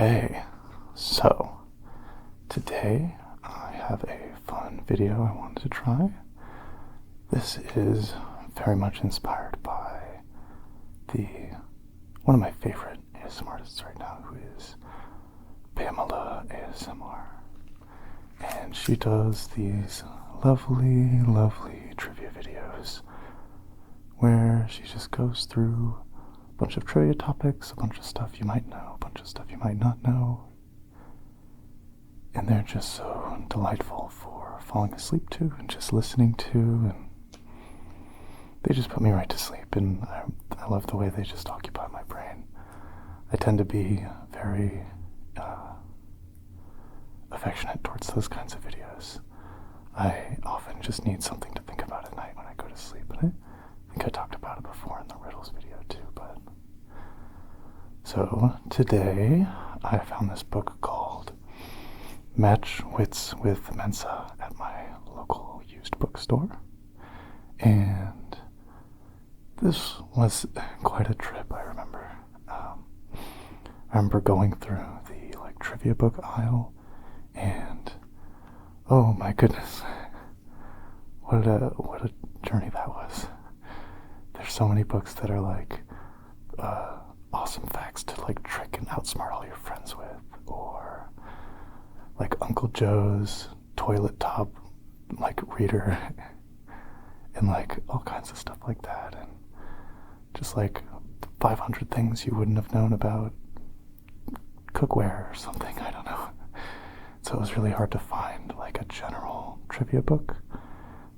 Okay, so today I have a fun video I wanted to try. This is very much inspired by one of my favorite ASMR artists right now, who is Pamela ASMR. And she does these lovely, lovely trivia videos where she just goes through a bunch of trivia topics, a bunch of stuff you might know, a bunch of stuff you might not know. And they're just so delightful for falling asleep to and just listening to, and they just put me right to sleep, and I love the way they just occupy my brain. I tend to be very affectionate towards those kinds of videos. I often just need something to think about at night when I go to sleep, and I think I talked about it before in the riddles video too. So today I found this book called Match Wits with Mensa at my local used bookstore, and this was quite a trip. I remember going through the trivia book aisle, and oh my goodness, what a journey that was. There's so many books that are awesome facts to trick and outsmart all your friends with, or Uncle Joe's toilet top reader, and all kinds of stuff like that, and just 500 things you wouldn't have known about cookware or something, I don't know. So it was really hard to find a general trivia book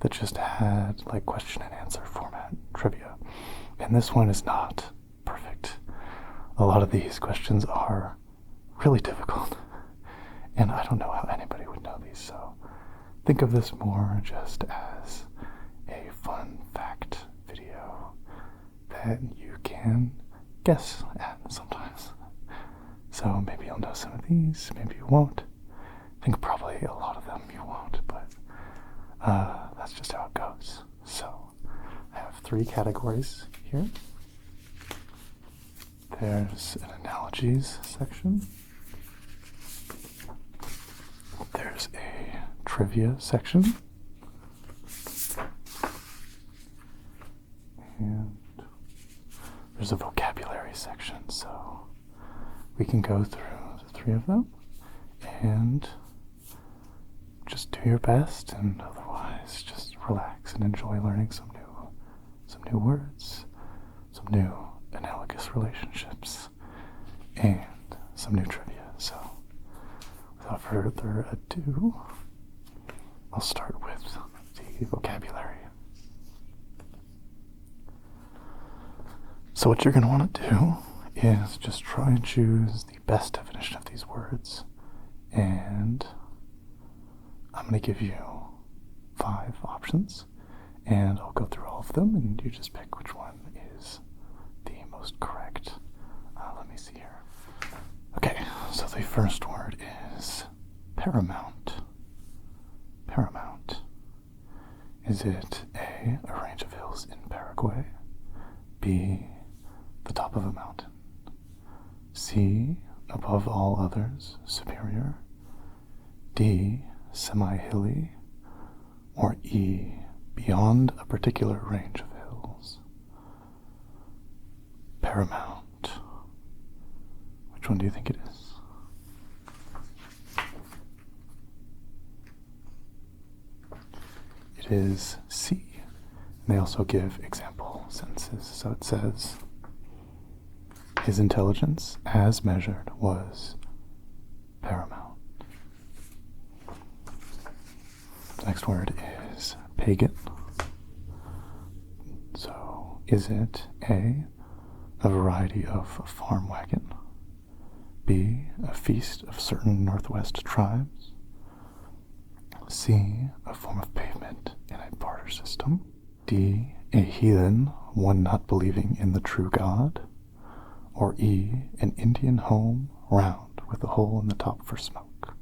that just had question and answer format trivia. And this one is not perfect. A lot of these questions are really difficult, and I don't know how anybody would know these, so think of this more just as a fun fact video that you can guess at sometimes. So maybe you'll know some of these, maybe you won't. I think probably a lot of them you won't, but that's just how it goes. So I have 3 categories here. There's an analogies section. There's a trivia section. And there's a vocabulary section. So we can go through the 3 of them and just do your best, and otherwise just relax and enjoy learning some new words, some new analogous relationships, and some new trivia. So without further ado, I'll start with the vocabulary. So what you're going to want to do is just try and choose the best definition of these words, and I'm going to give you 5 options, and I'll go through all of them, and you just pick which one is the most correct. Let me see here. Okay, so the first word is paramount. Paramount. Is it A, a range of hills in Paraguay, B, the top of a mountain, C, above all others, superior, D, semi-hilly, or E, beyond a particular range of hills? Paramount. Which one do you think it is? It is C. And they also give example sentences. So it says, his intelligence, as measured, was paramount. The next word is pagan. So, is it A, a variety of farm wagon, B, a feast of certain Northwest tribes, C, a form of pavement in a barter system, D, a heathen, one not believing in the true God, or E, an Indian home round with a hole in the top for smoke?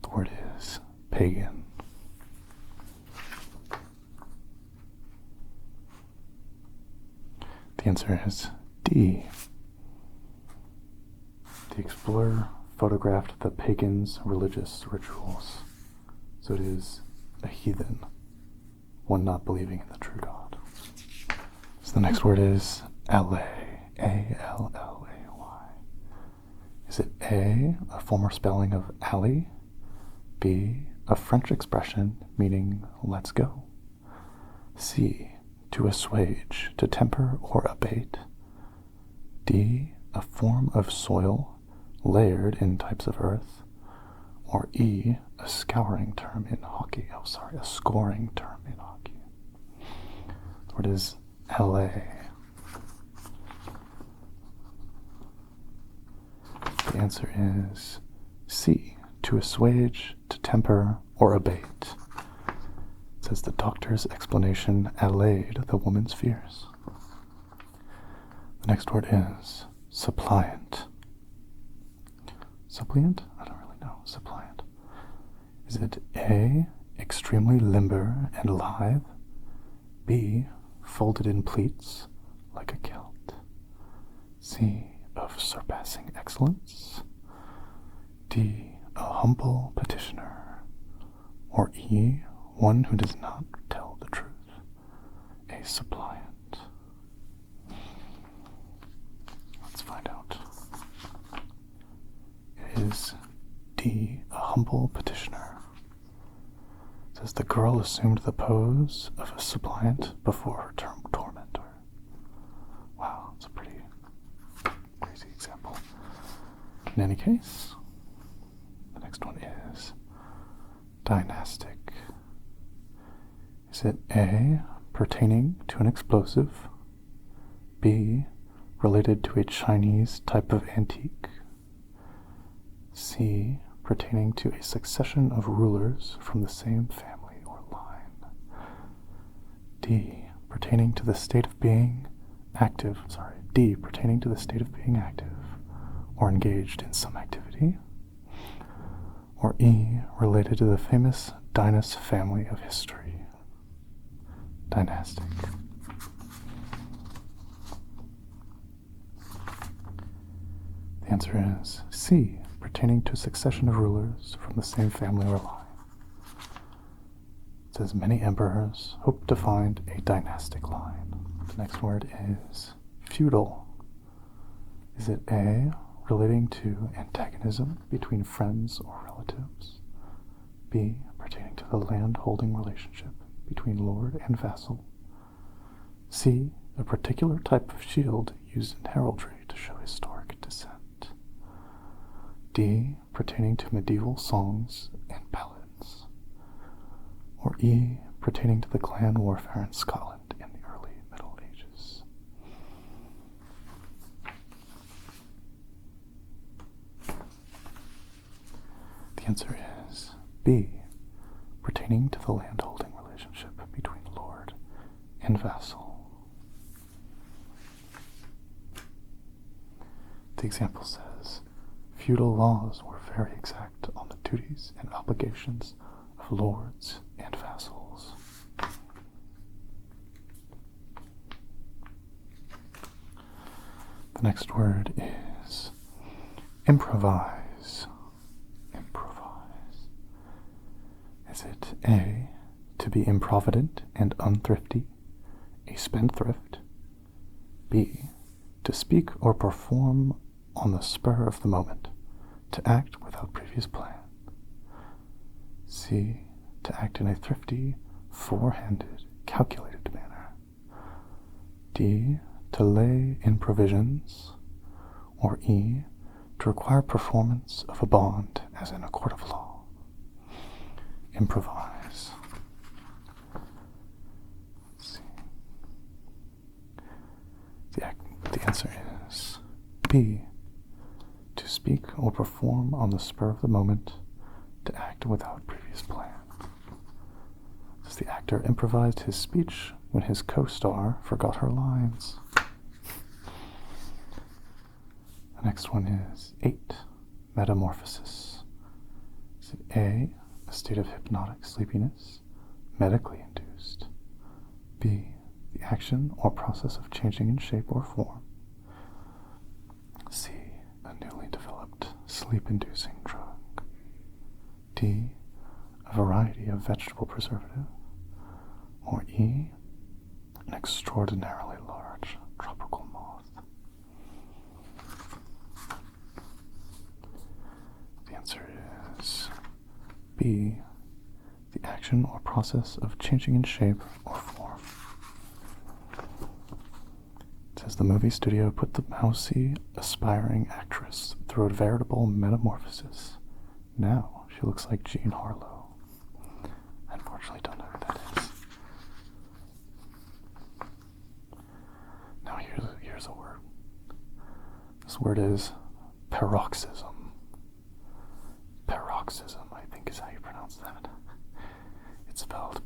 The word is pagan. The answer is D. The explorer photographed the pagans' religious rituals. So it is a heathen, one not believing in the true God. So the next word is allay, A-L-L-A-Y. Is it A, a former spelling of alley, B, a French expression meaning let's go, C, to assuage, to temper or abate, D, a form of soil layered in types of earth, or E, a scouring term in hockey. A scoring term in hockey. The word is LA. The answer is C, to assuage, to temper, or abate. It says the doctor's explanation allayed the woman's fears. The next word is suppliant. Suppliant? I don't really know. Suppliant. Is it A, extremely limber and lithe, B, folded in pleats like a kilt, C, of surpassing excellence, D, a humble petitioner, or E, one who does not tell the truth, a suppliant? Let's find out. It is D, a humble petitioner. It says the girl assumed the pose of a suppliant before her tormentor. Wow, that's a pretty crazy example. In any case, the next one is dynastic. Is it A, pertaining to an explosive, B, related to a Chinese type of antique, C, pertaining to a succession of rulers from the same family or line, D, pertaining to the state of being active, D, pertaining to the state of being active or engaged in some activity, or E, related to the famous Dinas family of history. Dynastic. The answer is C, pertaining to a succession of rulers from the same family or line. It says many emperors hope to find a dynastic line. The next word is feudal. Is it A, relating to antagonism between friends or relatives, B, pertaining to the land-holding relationship between lord and vassal, C, a particular type of shield used in heraldry to show historic descent, D, pertaining to medieval songs and ballads, or E, pertaining to the clan warfare in Scotland in the early Middle Ages. The answer is B, pertaining to the land-holding relationship between lord and vassal. The example says, feudal laws were very exact on the duties and obligations of lords and vassals. The next word is improvise. Improvise. Is it A, to be improvident and unthrifty, a spendthrift, B, to speak or perform on the spur of the moment, to act without previous plan, C, to act in a thrifty, forehanded, calculated manner, D, to lay in provisions, or E, to require performance of a bond as in a court of law. Improvise. Let's see. The answer is B, to speak or perform on the spur of the moment, to act without previous plan. As the actor improvised his speech when his co-star forgot her lines. The next one is 8, metamorphosis. Is it A, a state of hypnotic sleepiness, medically induced, B, the action or process of changing in shape or form, C, a a newly developed sleep-inducing drug? D, a variety of vegetable preservative? Or E, an extraordinarily large tropical moth? The answer is B, the action or process of changing in shape or form. It says the movie studio put the mousy, aspiring actress through a veritable metamorphosis. Now she looks like Jean Harlow. I unfortunately don't know who that is. Now here's a word. This word is paroxysm. Paroxysm, I think, is how you pronounce that. It's spelled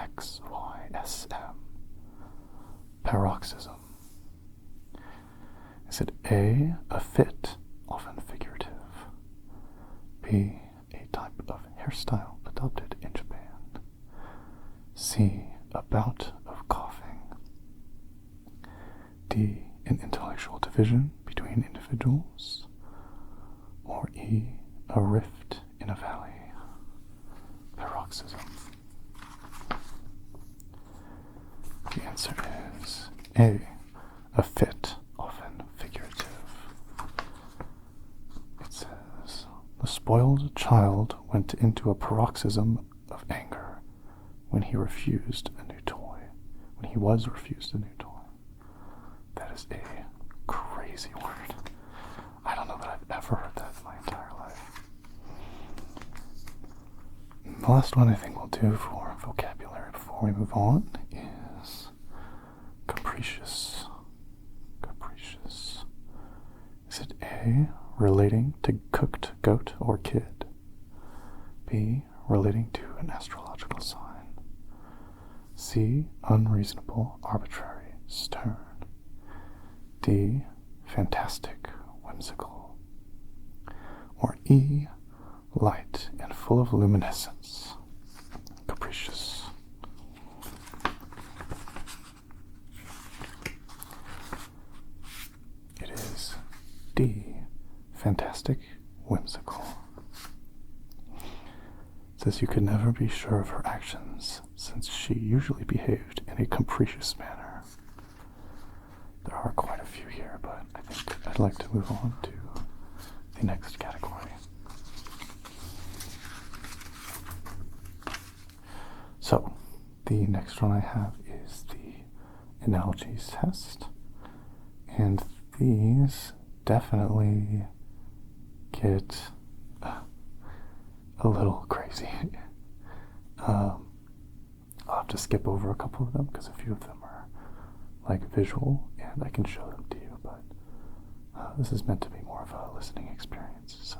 Paroxysm. Paroxysm. Is it A, a fit, often figurative? B, a type of hairstyle adopted in Japan? C, a bout of coughing? D, an intellectual division between individuals? Or E, a rift in a valley? Paroxysm. The answer is A, a fit, often figurative. It says, the spoiled child went into a paroxysm of anger when he refused a new toy. When he was refused a new toy. That is a crazy word. I don't know that I've ever heard that in my entire life. The last one I think we'll do for vocabulary before we move on is capricious. Capricious. Is it A, relating to cooked goat or kid? B, relating to an astrological sign? C, unreasonable, arbitrary, stern? D, fantastic, whimsical? Or E, light and full of luminescence, capricious? It is D, fantastic, whimsical. It says you could never be sure of her actions, since she usually behaved in a capricious manner. There are quite a few here, but I think I'd like to move on to the next category. So, the next one I have is the analogies test, and these definitely get a little crazy. I'll have to skip over a couple of them because a few of them are like visual and I can show them to you, but this is meant to be more of a listening experience. So,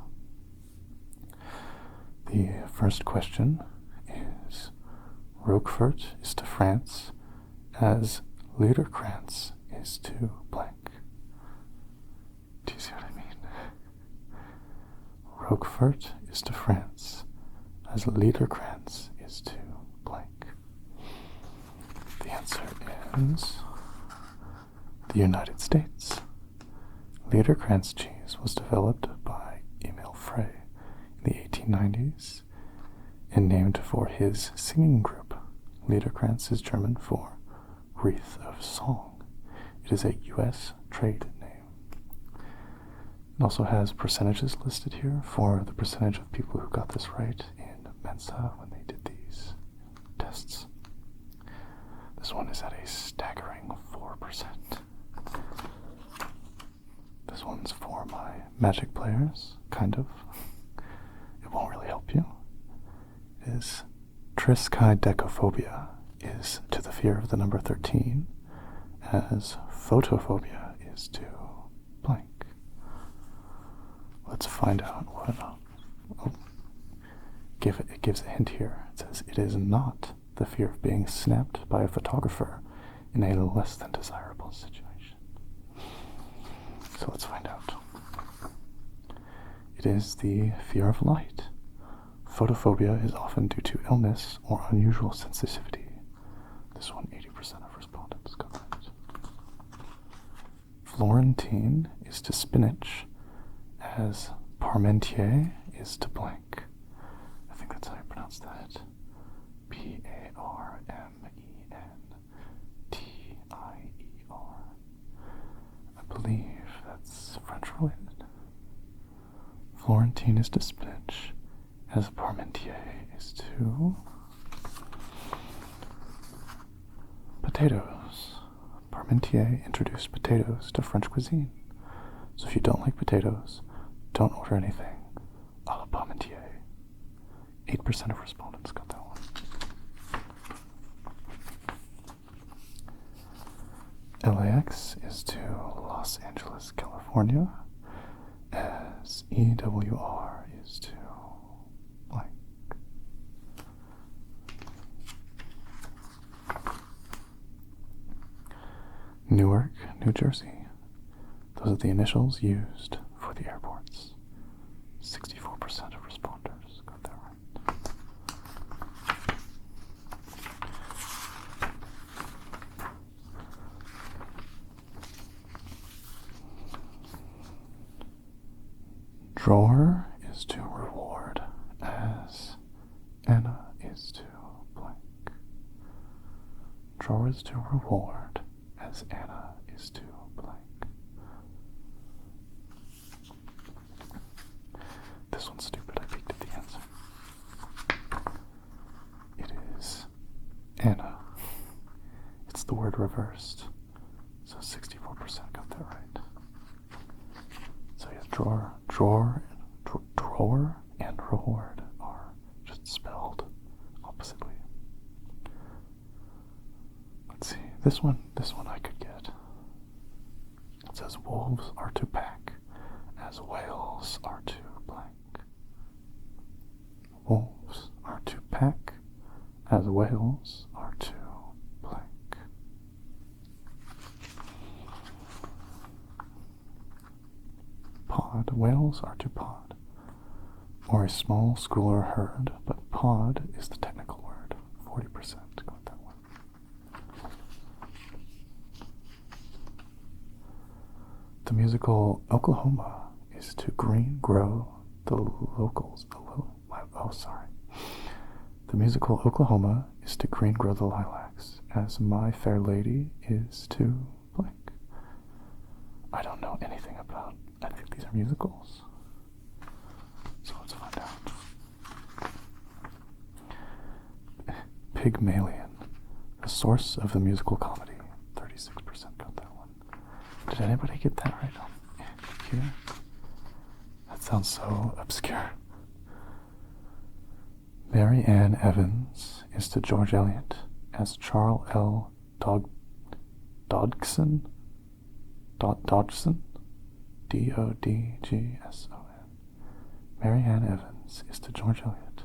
the first question is, Roquefort is to France as Liederkranz is to blank. Do you see what I mean? Roquefort is to France as Liederkranz is to blank. The answer is the United States. Liederkranz cheese was developed by Emil Frey in the 1890s and named for his singing group. Liederkranz is German for wreath of song. It is a U.S. trade name. It also has percentages listed here for the percentage of people who got this right in Mensa when they did these tests. This one is at a staggering 4%. This one's for my Magic players, kind of. It won't really help you. It is triskaidekaphobia is to the fear of the number 13, as photophobia is to blank. Let's find out what. It gives a hint here. It says it is not the fear of being snapped by a photographer in a less than desirable situation. So let's find out. It is the fear of light. Photophobia is often due to illness or unusual sensitivity. This one, 80% of respondents got it. Florentine is to spinach as parmentier is to blank. I think that's how you pronounce that. Parmentier. I believe that's French related. Florentine is to spinach as parmentier is to potatoes. Parmentier introduced potatoes to French cuisine. So if you don't like potatoes, don't order anything a la parmentier. 8% of respondents got that one. LAX is to Los Angeles, California, as EWR is to blank. Newark, New Jersey. Those are the initials used for the airports. 64% of responders got that right. Drawer is to reward as Anna is to blank. Drawer is to reward as Anna is to blank. This one's stupid. I peeked at the answer. It is Anna. It's the word reversed. So 64% got that right. So yeah, drawer and reward are just spelled oppositely. Let's see. This one I could get. It says wolves are to pack as whales are to blank. Wolves are to pack as whales are to blank. Pod. Whales are to pod, or a small school or herd, but pod is the technical word. 40% got that one. The musical Oklahoma is to green grow the locals. The musical Oklahoma is to green grow the lilacs, as My Fair Lady is to blank. I don't know anything about. I think these are musicals. So let's find out. Pygmalion, the source of the musical comedy. 36% got that one. Did anybody get that right here? That sounds so obscure. Mary Ann Evans is to George Eliot as Charles L. Dodgson? Dodgson? Dodgson. Mary Ann Evans is to George Eliot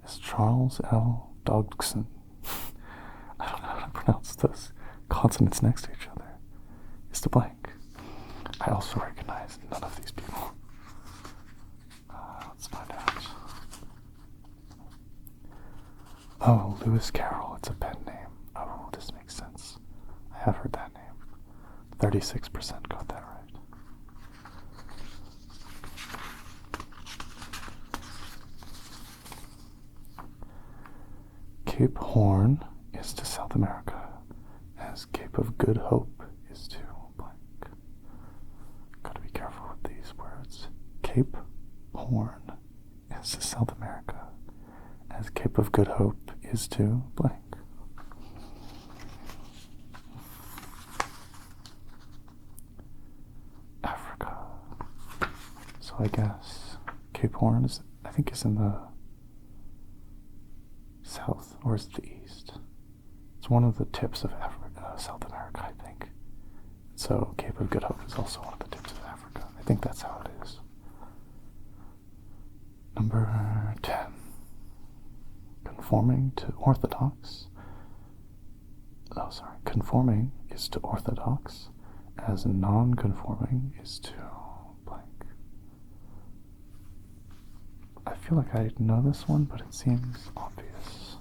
as Charles L. Dodgson. I don't know how to pronounce those consonants next to each other. Is to blank. I also recognize none of these people. Let's find out. Oh, Lewis Carroll. It's a pen name. Oh, this makes sense. I have heard that name. 36% got that right. Cape Horn is to South America, as Cape of Good Hope is to blank. Gotta be careful with these words. Cape Horn is to South America, as Cape of Good Hope is to blank. Africa. So I guess Cape Horn is, I think, is in the south, or is it the east? It's one of the tips of Africa, South America, I think. So Cape of Good Hope is also one of the tips of Africa. I think that's how it is. Number 10. Conforming to Orthodox. Conforming is to Orthodox, as non-conforming is to blank. I feel like I know this one, but it seems obvious.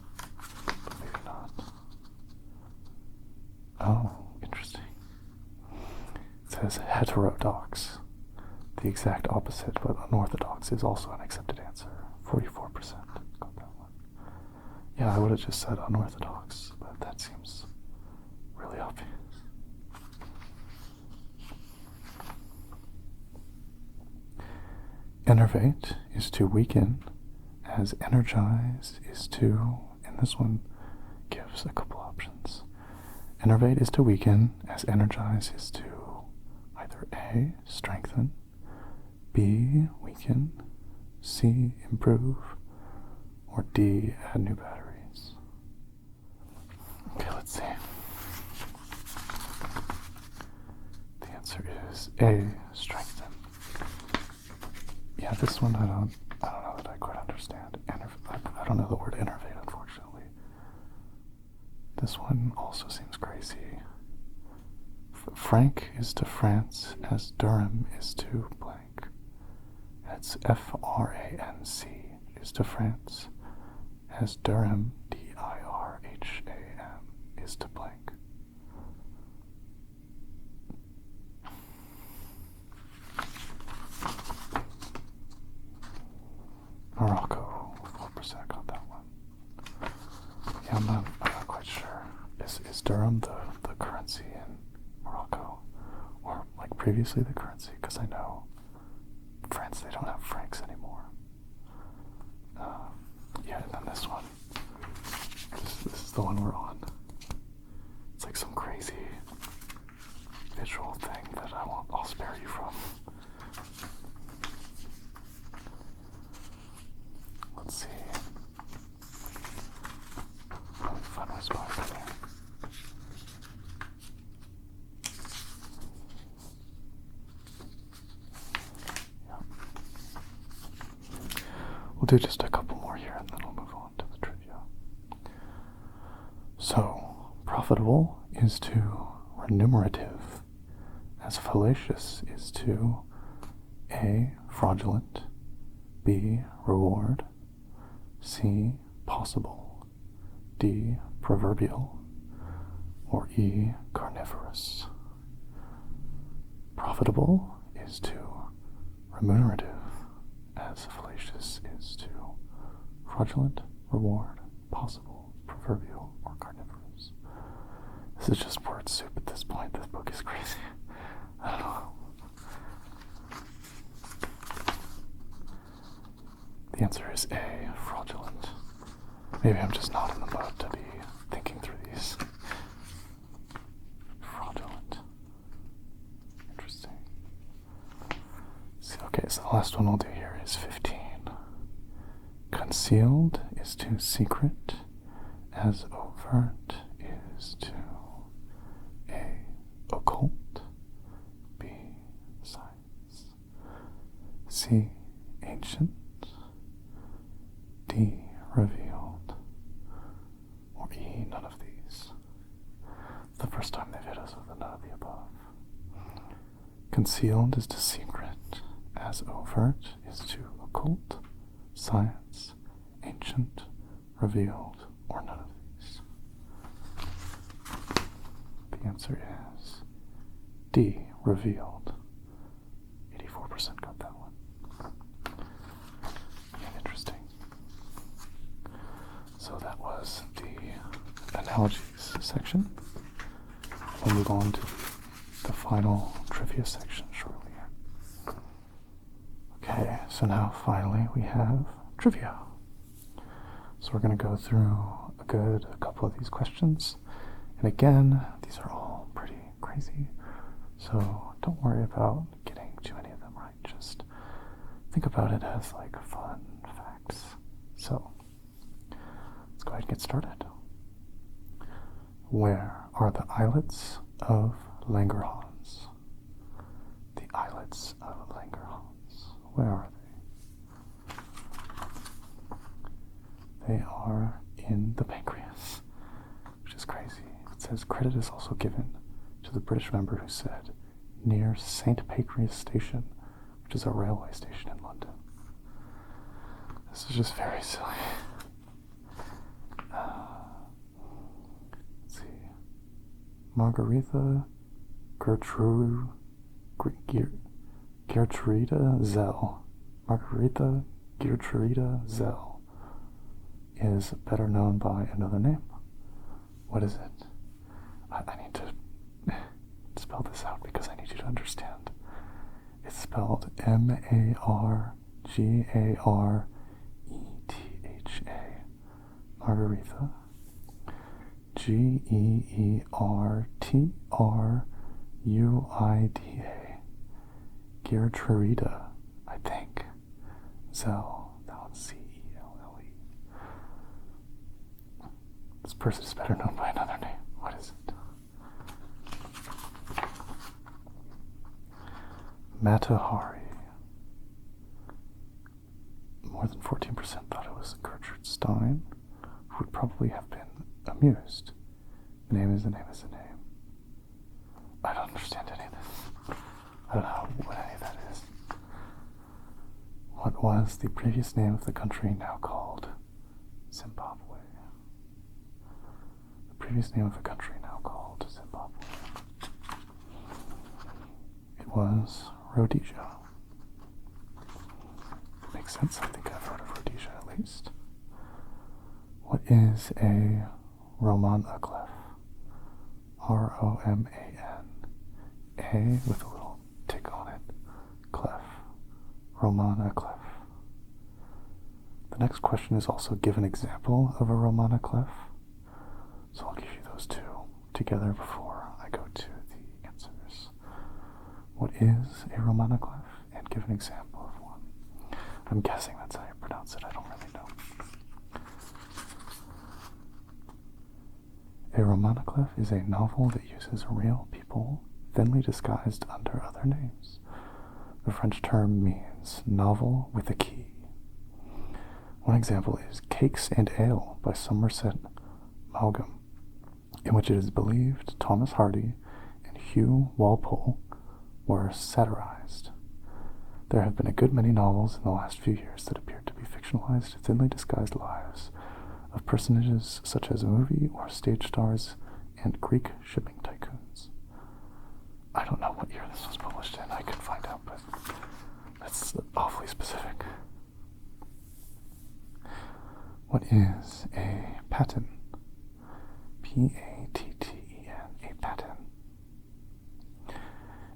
But maybe not. Oh, interesting. It says heterodox, the exact opposite, but unorthodox is also an accepted answer. 44% got that one. Yeah, I would have just said unorthodox, but that seems really obvious. Enervate is to weaken, as energize is to, and this one gives a couple options. Enervate is to weaken, as energize is to either A, strengthen, B, weaken, C, improve, or D, add new batteries. Okay, let's see. The answer is A, strengthen. Yeah, this one I don't know that I quite understand. I don't know the word enervate, unfortunately. This one also seems crazy. Frank is to France as Durham is to blank. It's F-R-A-N-C is to France as Durham, D-I-R-H-A-M, is to blank. Morocco, 4% got that one. Yeah, I'm not quite sure. Is Durham the currency in Morocco? Or like previously the currency? Because I know France, they don't have francs anymore. Yeah, and then this one. This is the one we're on. It's like some crazy visual thing that I'll spare you from. Let's see. Let me find my spot right there. Yeah. We'll do just a couple more here and then we'll move on to the trivia. So, profitable is to remunerative, as fallacious is to A, fraudulent, B, reward, C, possible, D, proverbial, or E, carnivorous. Profitable is to remunerative, as fallacious is to fraudulent, reward, possible, proverbial, or carnivorous. This is just word soup at this point. This book is crazy. I don't know. The answer is A, fraudulent. Maybe I'm just not in the mood to be thinking through these. Fraudulent. Interesting. Okay, so the last one we'll do here is 15. Concealed is to secret, as overt is to A, occult, B, science, C, ancient, D, revealed, or E, none of these. It's the first time they've hit us with a none of the above. Concealed is to secret, as overt is to occult, science, ancient, revealed, or none of these. The answer is D, revealed. 84% got that one. Interesting. So that was the analogies section. We'll move on to the final trivia section shortly. Okay, so now finally we have trivia. So we're going to go through a couple of these questions. And again, these are all pretty crazy. So don't worry about getting too many of them right. Just think about it as like fun facts. So let's go ahead and get started. Where are the islets of Langerhans? The islets of Langerhans. Where are they? They are in the pancreas, which is crazy. It says credit is also given to the British member who said near St. Pancras Station, which is a railway station in London. This is just very silly. Let's see. Margaretha Gertrude Gertruida Zell. Margarita Gertruida Zell is better known by another name. What is it? I need to spell this out because I need you to understand. It's spelled Margaretha. Margaretha. Geertruida. Gertruida, I think. Zell. That one's Celle. This person is better known by another name. What is it? Matahari. More than 14% thought it was Gertrude Stein, who would probably have been amused. The name is the name is the name. I don't understand any of this. I don't know what any of that is. What was the previous name of the country now called Zimbabwe? The previous name of the country now called Zimbabwe. It was Rhodesia. Makes sense. I think I've heard of Rhodesia at least. What is a Roman clef? Roman. A with a little tick on it. Clef. Roman clef. The next question is also give an example of a Roman clef. So I'll give you those two together before I go to the answers. What is a Roman clef? And give an example of one. I'm guessing that's how you pronounce it. I don't really know. A romanclef is a novel that uses real people thinly disguised under other names. The French term means novel with a key. One example is Cakes and Ale by Somerset Maugham, in which it is believed Thomas Hardy and Hugh Walpole were satirized. There have been a good many novels in the last few years that appear to be fictionalized, thinly disguised lives of personages such as movie or stage stars and Greek shipping tycoons. I don't know what year this was published in. I could find out, but that's awfully specific. What is a patten? Patten. A patten.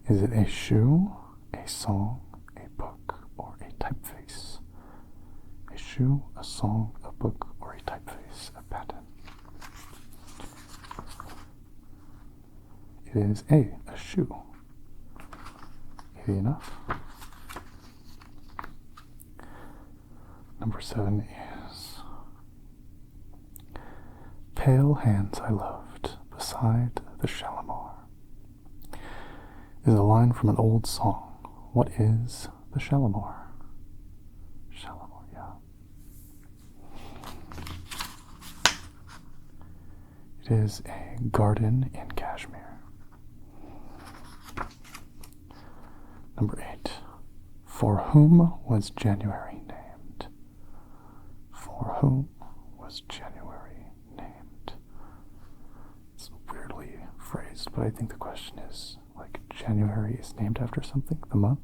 Is it a shoe, a song, a book, or a typeface? A shoe, a song, a book, or a typeface, a patten. It is a shoe. Easy enough. Number 7 is Pale hands I loved beside the Shalimar is a line from an old song. What is the Shalimar? Shalimar, yeah. It is a garden in Kashmir. Number 8. For whom was January named? For whom was January named? It's weirdly phrased, but I think the question is, like, January is named after something, the month?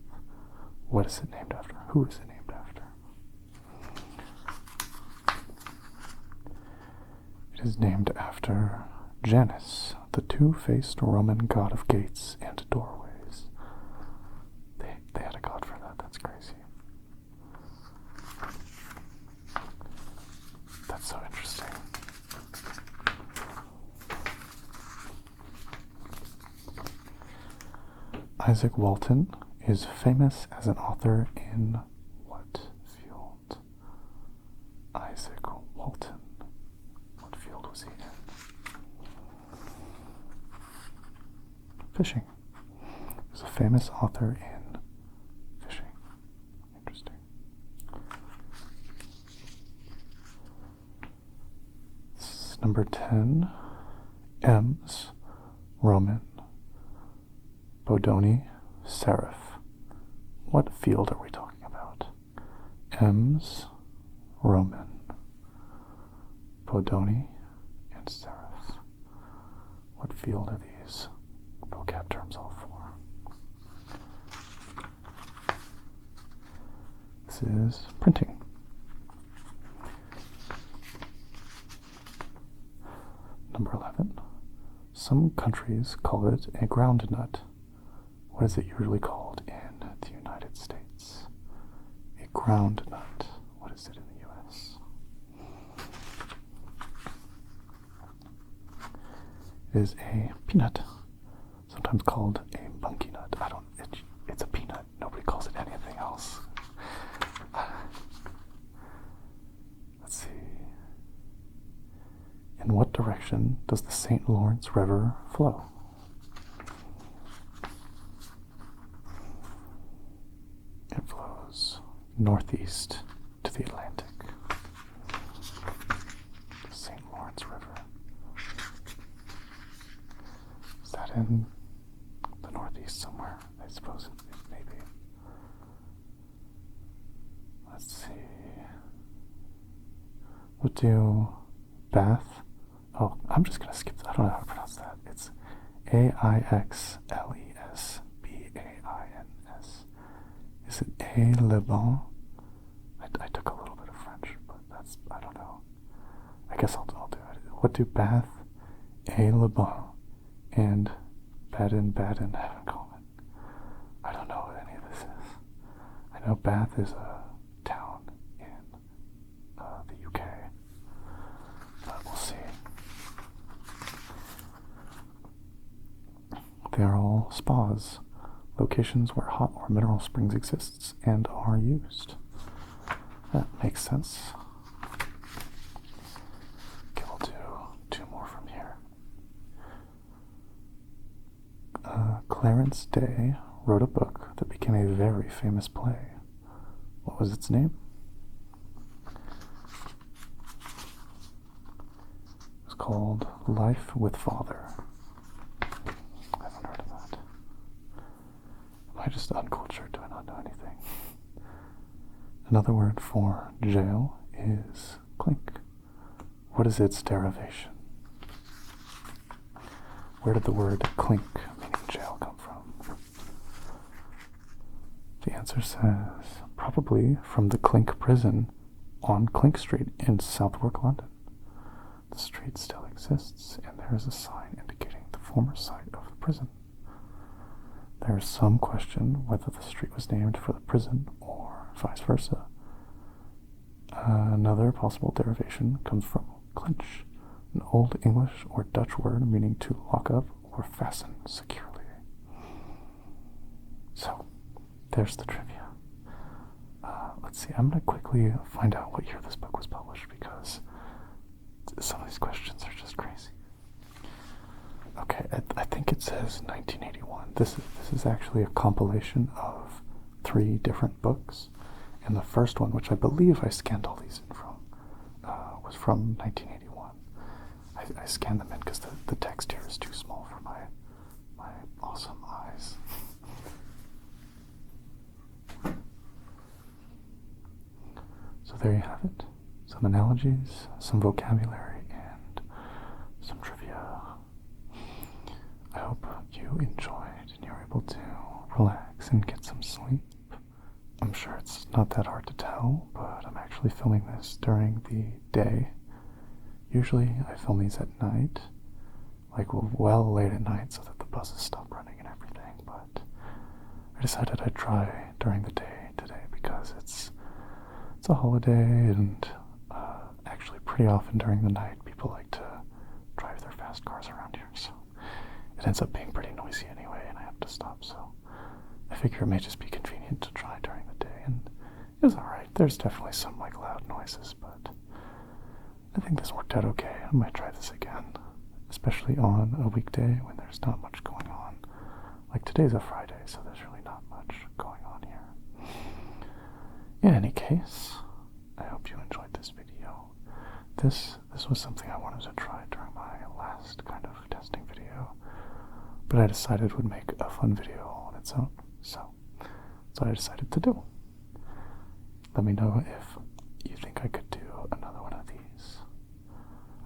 What is it named after? Who is it named after? It is named after Janus, the two-faced Roman god of gates and doorways. They had a god for that. That's crazy. That's so interesting. Isaac Walton is famous as an author in what field? Isaac Walton. What field was he in? Fishing. He was a famous author in fishing. Interesting. This is number 10. M's, Roman, Bodoni, Serif. What field are we talking about? M's, Roman, Bodoni, and Serif. What field are these vocab terms all for? is printing. Number 11. Some countries call it a groundnut. What is it usually called in the United States? A groundnut. What is it in the U.S.? It is a peanut, sometimes called a monkey nut. It's a peanut. Nobody calls it anything else. Let's see. In what direction does the St. Lawrence River flow? It flows northeast to the Atlantic. The St. Lawrence River. Is that in the northeast somewhere? I suppose it may be. Let's see. We'll do Bath. Oh, I'm just going to skip that. I don't know how to pronounce that. It's Aixlesbans. Is it A Le Bon? I took a little bit of French, but I don't know. I guess I'll do it. What do Bath, A Le Bon, and Baden have in common? I don't know what any of this is. I know Bath is a town in the UK, but we'll see. They are all spas, locations where hot or mineral springs exists and are used. That makes sense. Okay, we'll do 2 more from here. Clarence Day wrote a book that became a very famous play. What was its name? It was called Life with Father. I haven't heard of that. Am I just uncultured? Do I not know anything? Another word for jail is clink. What is its derivation? Where did the word clink, meaning jail, come from? The answer says probably from the Clink prison on Clink Street in Southwark, London. The street still exists, and there is a sign indicating the former site of the prison. There is some question whether the street was named for the prison or vice versa. Another possible derivation comes from clinch, an Old English or Dutch word meaning to lock up or fasten securely. So, there's the trivia. Let's see, I'm going to quickly find out what year this book was published because some of these questions are just crazy. Okay, I think it says 1981. This is actually a compilation of 3 different books. And the first one, which I believe I scanned all these in from, was from 1981. I scanned them in because the text here is too small for my awesome eyes. So there you have it. Some analogies, some vocabulary, and some trivia. I hope you enjoyed and you're able to relax and get some sleep. I'm sure it's not that hard to tell, but I'm actually filming this during the day. Usually I film these at night, like well late at night so that the buses stop running and everything, but I decided I'd try during the day today because it's a holiday and actually pretty often during the night people like to drive their fast cars around here, so it ends up being pretty noisy anyway and I have to stop, so I figure it may just be convenient to try during the day, and it was alright. There's definitely some like loud noises, but I think this worked out okay. I might try this again, especially on a weekday when there's not much going on. Like today's a Friday, so there's really not much going on here. In any case, I hope you enjoyed this video. This was something I wanted to try during my last kind of testing video, but I decided would make a fun video on its own. So I decided to do. Let me know if you think I could do another one of these.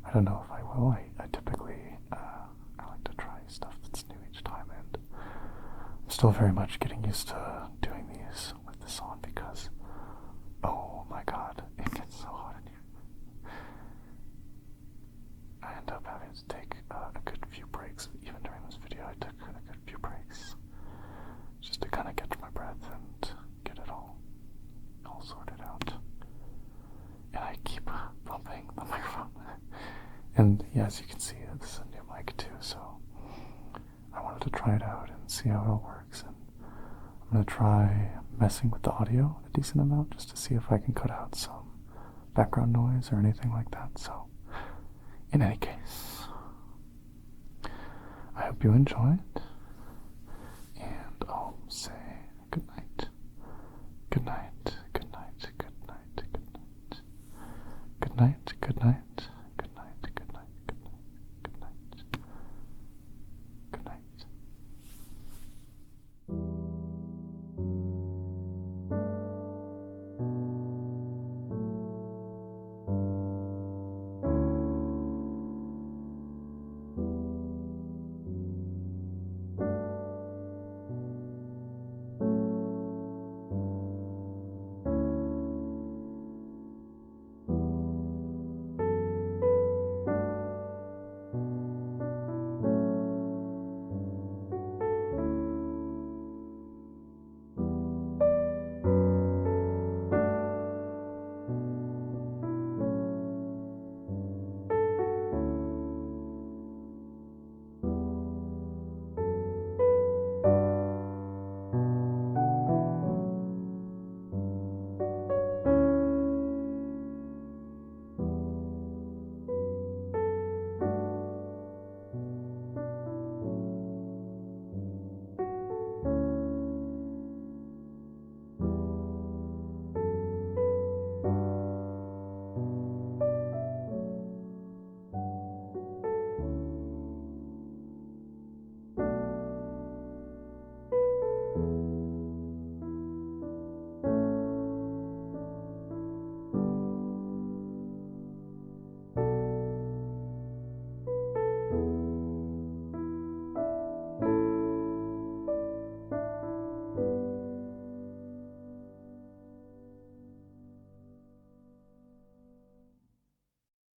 I don't know if I will. I typically, I like to try stuff that's new each time, and I'm still very much getting used to doing these with this on because And yeah, as you can see, this is a new mic too, so I wanted to try it out and see how it all works. And I'm going to try messing with the audio a decent amount just to see if I can cut out some background noise or anything like that. So, in any case, I hope you enjoyed, and I'll say good night. Good night.